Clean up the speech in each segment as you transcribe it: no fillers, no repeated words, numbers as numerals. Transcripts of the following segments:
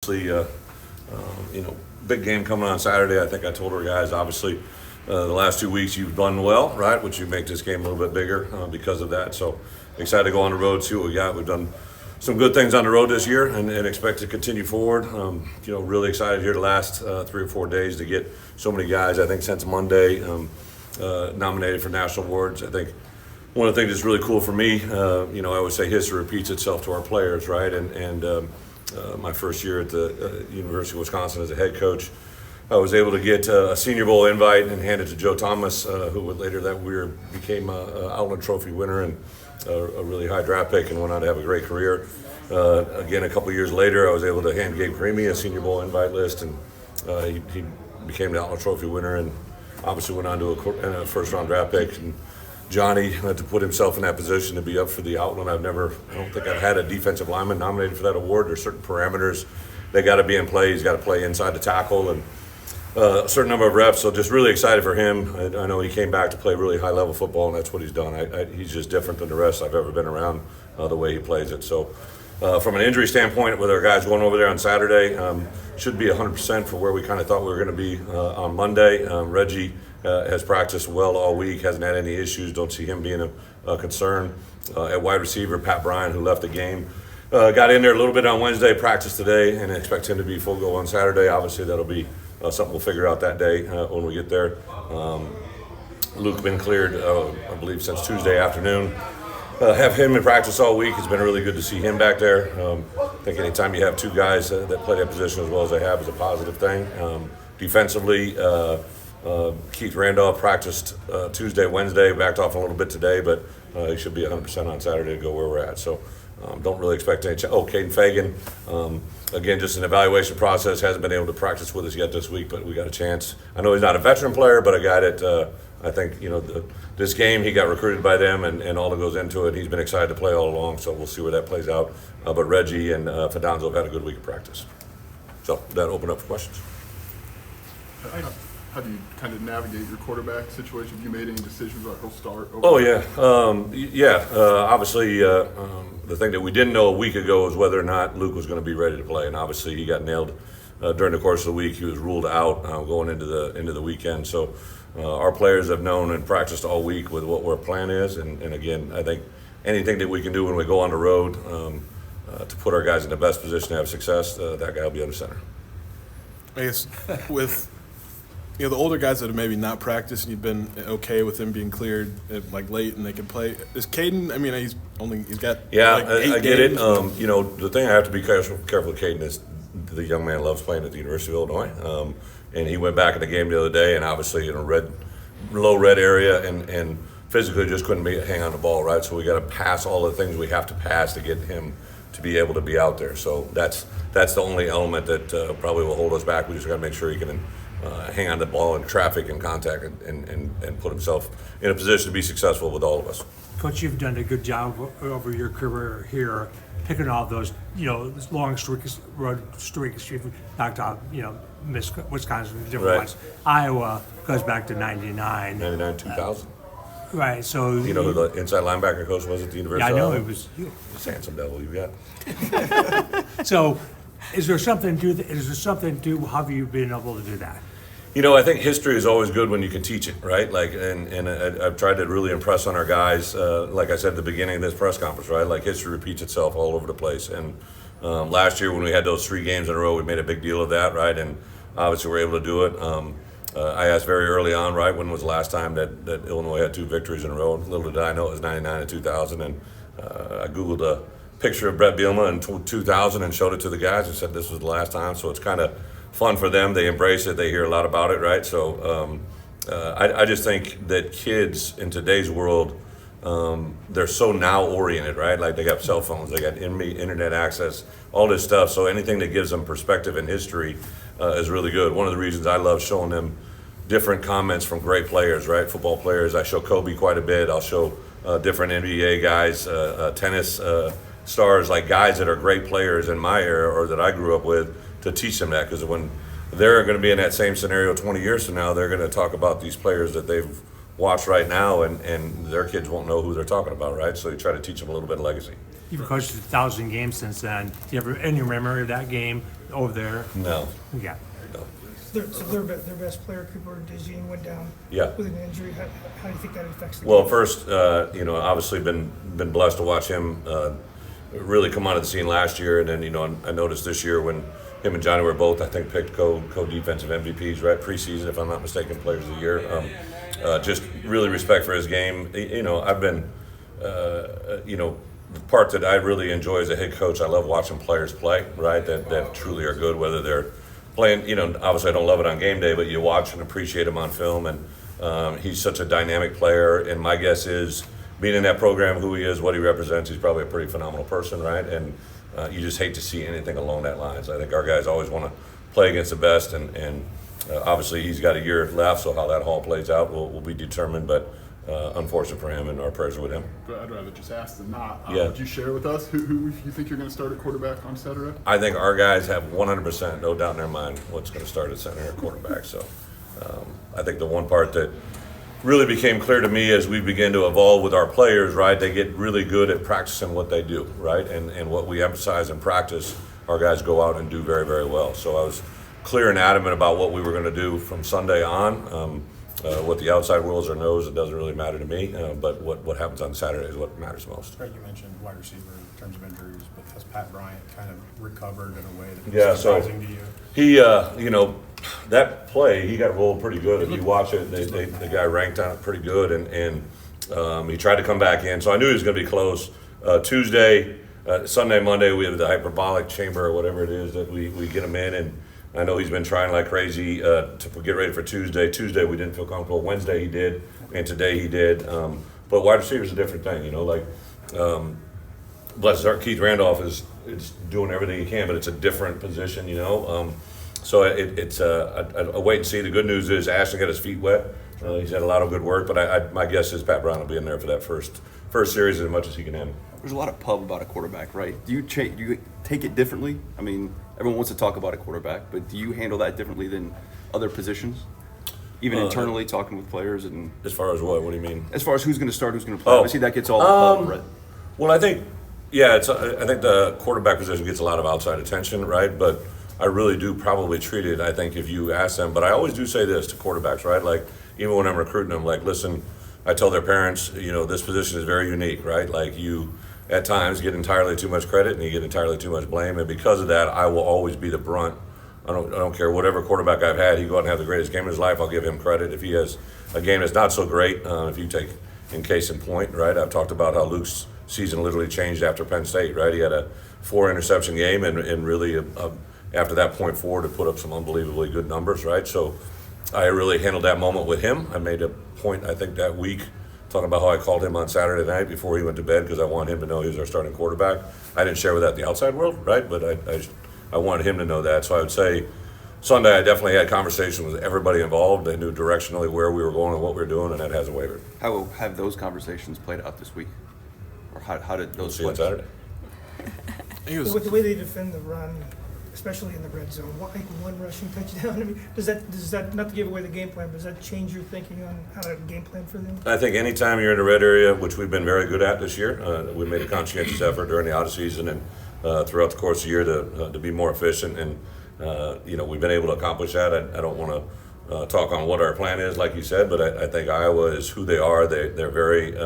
obviously, big game coming on Saturday. I think I told our guys, obviously, the last 2 weeks you've done well, right, which you make this game a little bit bigger because of that. So excited to go on the road, see what we got. We've done some good things on the road this year and expect to continue forward. Really excited here the last 3 or 4 days to get so many guys, I think since Monday, nominated for national awards. I think one of the things that's really cool for me, I always say history repeats itself to our players, right? And my first year at the University of Wisconsin as a head coach, I was able to get a Senior Bowl invite and hand it to Joe Thomas, who would later that year became a Outland Trophy winner and a really high draft pick and went on to have a great career. Again, a couple years later, I was able to hand Gabe Creamy a Senior Bowl invite list, and he became the Outland Trophy winner and obviously went on to a first-round draft pick. And Johnny had to put himself in that position to be up for the Outland. I don't think I've had a defensive lineman nominated for that award. There's certain parameters they got to be in play. He's got to play inside the tackle and a certain number of reps. So just really excited for him. I know he came back to play really high-level football, and that's what he's done. He's just different than the rest I've ever been around, the way he plays it. So from an injury standpoint, with our guys going over there on Saturday, should be 100% for where we kind of thought we were going to be on Monday. Reggie has practiced well all week, hasn't had any issues, don't see him being a concern. At wide receiver, Pat Bryan, who left the game, got in there a little bit on Wednesday, practiced today, and expect him to be full go on Saturday. Obviously, that'll be something we'll figure out that day when we get there. Luke been cleared, I believe, since Tuesday afternoon. Have him in practice all week. It's been really good to see him back there. I think anytime you have two guys that play that position as well as they have is a positive thing. Defensively, Keith Randolph practiced Tuesday, Wednesday, backed off a little bit today, but he should be 100% on Saturday to go where we're at. So don't really expect any Caden Fagan, again, just an evaluation process, hasn't been able to practice with us yet this week, but we got a chance. I know he's not a veteran player, but a guy that I think, this game, he got recruited by them and all that goes into it. He's been excited to play all along, so we'll see where that plays out. But Reggie and Fidanzo have had a good week of practice. So that opened up for questions. How do you kind of navigate your quarterback situation? Have you made any decisions about who'll start? Obviously, the thing that we didn't know a week ago was whether or not Luke was going to be ready to play, and obviously he got nailed during the course of the week. He was ruled out going into the weekend. So our players have known and practiced all week with what our plan is, and again, I think anything that we can do when we go on the road to put our guys in the best position to have success, that guy will be under center. I guess with the older guys that have maybe not practiced and you've been okay with them being cleared late and they can play. Is Caden? I mean, he's got 8 I get it. games. The thing I have to be careful with Caden is the young man loves playing at the University of Illinois, and he went back in the game the other day and obviously in a low red area and physically just couldn't hang on the ball, right? So we got to pass all the things we have to pass to get him to be able to be out there. So that's the only element that probably will hold us back. We just got to make sure he can hang on the ball in traffic and contact and put himself in a position to be successful with all of us. Coach, you've done a good job over your career here, picking all those, this long road streaks you've knocked out, missed Wisconsin, different ones. Iowa goes back to 99. 99, 2000. Right, so... You know who the inside linebacker coach was at the University? Yeah, I know, it was you. It's a handsome devil you got. So, is there something to how have you been able to do that? I think history is always good when you can teach it, right? And I've tried to really impress on our guys, like I said at the beginning of this press conference, right? Like history repeats itself all over the place. And last year when we had those 3 games in a row, we made a big deal of that, right? And obviously we're able to do it. I asked very early on, right, when was the last time that Illinois had 2 victories in a row? Little did I know it was 99 and 2000. And I Googled a picture of Bret Bielema in 2000 and showed it to the guys and said this was the last time. So it's kind of fun for them. They embrace it. They hear a lot about it, right? So I just think that kids in today's world, they're so now oriented, right? Like they got cell phones, they got internet access, all this stuff. So anything that gives them perspective in history is really good. One of the reasons I love showing them different comments from great players, right? Football players. I show Kobe quite a bit. I'll show different NBA guys, tennis stars, like guys that are great players in my era or that I grew up with, to teach them that, because when they're going to be in that same scenario 20 years from now, they're going to talk about these players that they've watched right now, and their kids won't know who they're talking about, right? So you try to teach them a little bit of legacy. You've coached 1,000 games since then. Do you have any memory of that game over there? No. Yeah. So their best player, Cooper DeJean, went down Yeah. with an injury. How do you think that affects the Well, game? first, obviously been blessed to watch him really come onto the scene last year, and then I noticed this year when him and Johnny were both, I think, picked co-defensive MVPs, right, preseason, if I'm not mistaken, players of the year. Just really respect for his game. I've been, the part that I really enjoy as a head coach, I love watching players play, right, that truly are good, whether they're playing, obviously I don't love it on game day, but you watch and appreciate him on film, and he's such a dynamic player, and my guess is, being in that program, who he is, what he represents, he's probably a pretty phenomenal person, right? And you just hate to see anything along that lines. I think our guys always want to play against the best, and obviously he's got a year left, so how that all plays out will be determined, but unfortunate for him, and our prayers are with him. But I'd rather just ask than not. Yeah. Would you share with us who you think you're going to start at quarterback on Saturday? I think our guys have 100%, no doubt in their mind, what's going to start at center or quarterback. So I think the one part that really became clear to me as we begin to evolve with our players, right, they get really good at practicing what they do, right? And what we emphasize in practice, our guys go out and do very, very well. So I was clear and adamant about what we were going to do from Sunday on. What the outside wills or knows, it doesn't really matter to me, but what happens on Saturday is what matters most. Right, you mentioned wide receiver in terms of injuries, but has Pat Bryant kind of recovered in a way that Yeah, was so surprising to you? he, that play, he got rolled pretty good. If you watch it, the guy ranked on it pretty good, and he tried to come back in. So I knew he was going to be close. Tuesday, Sunday, Monday, we have the hyperbolic chamber or whatever it is that we get him in, and I know he's been trying like crazy to get ready for Tuesday. Tuesday we didn't feel comfortable. Wednesday he did, and today he did. But wide receiver is a different thing, bless his heart, Keith Randolph is doing everything he can, but it's a different position, So it's a wait and see. The good news is Ashton got his feet wet. He's had a lot of good work, but my guess is Pat Brown will be in there for that first series as much as he can handle. There's a lot of pub about a quarterback, right? Do you take it differently? I mean, everyone wants to talk about a quarterback, but do you handle that differently than other positions? Even internally, talking with players and As far as what? What do you mean? as far as who's going to start, who's going to play. Obviously, that gets all the pub, right? Well, I think the quarterback position gets a lot of outside attention, right? But I really do probably treat it, I think, if you ask them. But I always do say this to quarterbacks, right? Like, even when I'm recruiting them, like, listen, I tell their parents, this position is very unique, right? Like, you at times get entirely too much credit and you get entirely too much blame. And because of that, I will always be the brunt. I don't care whatever quarterback I've had, he go out and have the greatest game of his life, I'll give him credit. If he has a game that's not so great, if you take in case in point, right? I've talked about how Luke's season literally changed after Penn State, right? He had a 4-interception game and really after that point forward to put up some unbelievably good numbers, right? So I really handled that moment with him. I made a point, I think, that week talking about how I called him on Saturday night before he went to bed because I wanted him to know he was our starting quarterback. I didn't share with that the outside world, right? But I wanted him to know that. So I would say Sunday I definitely had conversations with everybody involved. They knew directionally where we were going and what we were doing, and that hasn't wavered. How have those conversations played out this week? Or how did We'll those see on play? Saturday. With the way they defend the run, especially in the red zone, one rushing touchdown. I mean, does that not to give away the game plan, but does that change your thinking on how to game plan for them? I think anytime you're in the red area, which we've been very good at this year, we made a conscientious effort during the out of season and throughout the course of the year to be more efficient, and we've been able to accomplish that. I don't want to talk on what our plan is, like you said, but I think Iowa is who they are. They're very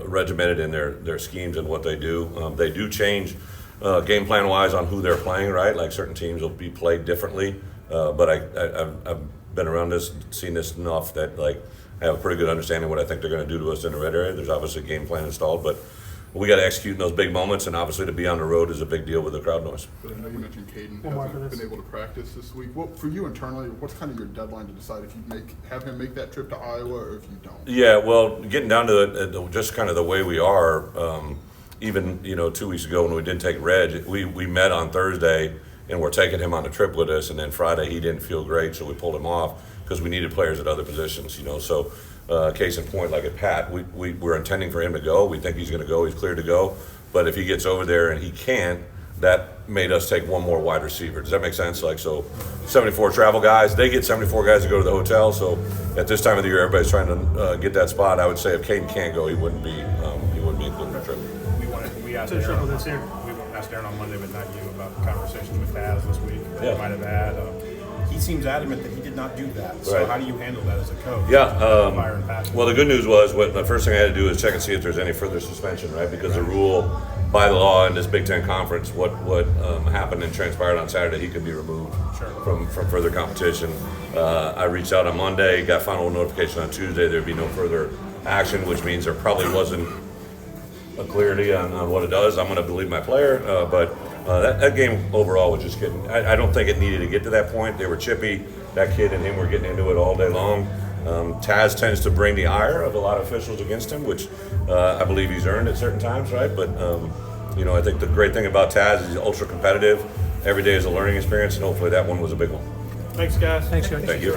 regimented in their schemes and what they do. They do change game plan wise on who they're playing, right? Like certain teams will be played differently, but I've been around this, seen this enough that like I have a pretty good understanding of what I think they're going to do to us in the red area. There's obviously a game plan installed, but we got to execute in those big moments, and obviously to be on the road is a big deal with the crowd noise. But I know you mentioned Caden One more for hasn't this. been able to practice this week. What for you internally? What's kind of your deadline to decide if you have him make that trip to Iowa or if you don't? Yeah, well, getting down to just kind of the way we are, even 2 weeks ago when we didn't take Reg, we met on Thursday and we're taking him on a trip with us, and then Friday he didn't feel great, so we pulled him off because we needed players at other positions, So case in point, like at Pat, we're intending for him to go. We think he's going to go. He's cleared to go. But if he gets over there and he can't, that made us take one more wide receiver. Does that make sense? Like, so 74 travel guys, they get 74 guys to go to the hotel. So at this time of the year, everybody's trying to get that spot. I would say if Caden can't go, he wouldn't be included in the trip. We asked So Aaron, trouble this here. we asked asked Darren on Monday, but not you, about conversations with Taz this week that Yeah. you might have had. He seems adamant that he did not do that. So Right. how do you handle that as a coach? Yeah. Fire and passion. Well, the good news was the first thing I had to do is check and see if there's any further suspension, right? Because the rule by the law in this Big Ten conference, what happened and transpired on Saturday, he could be removed from further competition. I reached out on Monday, got final notification on Tuesday. There'd be no further action, which means there probably wasn't a clarity on what it does. I'm going to believe my player, but that game overall was just getting. I don't think it needed to get to that point. They were chippy. That kid and him were getting into it all day long. Taz tends to bring the ire of a lot of officials against him, which I believe he's earned at certain times, right? But I think the great thing about Taz is he's ultra competitive. Every day is a learning experience, and hopefully that one was a big one. Thanks, guys. Thanks, guys. Thank you.